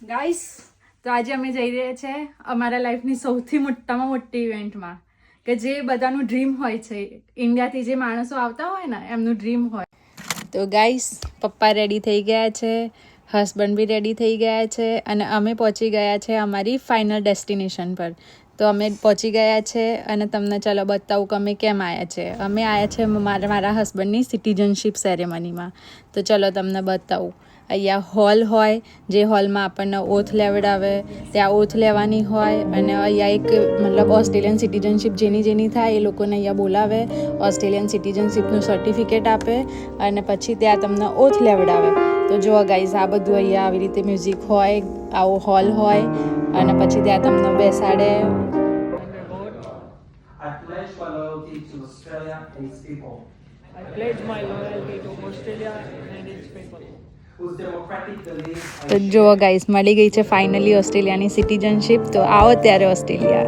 Guys, તો આજે અમે જઈ રહ્યા છે અમારા લાઈફની સૌથી મોટામાં મોટી ઇવેન્ટમાં, કે જે બધાનું ડ્રીમ હોય છે. ઇન્ડિયાથી જે માણસો આવતા હોય ને એમનું ડ્રીમ હોય. તો ગાઈસ, પપ્પા રેડી થઈ ગયા છે, હસબન્ડ બી રેડી થઈ ગયા છે અને અમે પહોંચી ગયા છે અમારી ફાઇનલ ડેસ્ટિનેશન પર. તો અમે પહોંચી ગયા છે અને તમને ચાલો બતાવું કે અમે કેમ આવ્યા છે. અમે આવ્યા છે મારા હસબન્ડની સિટીઝનશીપ સેરેમનીમાં. તો ચલો તમને બતાવું. અહીંયા હોલ હોય, જે હોલમાં આપણને ઓથ લેવડાવે, ત્યાં ઓથ લેવાની હોય અને અહીંયા એક મતલબ ઓસ્ટ્રેલિયન સિટીઝનશીપ જેની થાય એ લોકોને અહીંયા બોલાવે, ઓસ્ટ્રેલિયન સિટીઝનશીપનું સર્ટિફિકેટ આપે અને પછી ત્યાં તમને ઓથ લેવડાવે. તો જુઓ ગાઈઝ, આ બધું અહીંયા આવી રીતે મ્યુઝિક હોય, આવો હોલ હોય અને પછી ત્યાં તમને બેસાડે. I pledge my loyalty to Australia and its people. I pledge my loyalty to Australia and its people. Whose democratic beliefs I તો share. જુઓ ગાઈઝ, મળી ગઈ છે ફાઇનલી ઓસ્ટ્રેલિયાની સિટીઝનશીપ. તો આવો ત્યારે ઓસ્ટ્રેલિયા.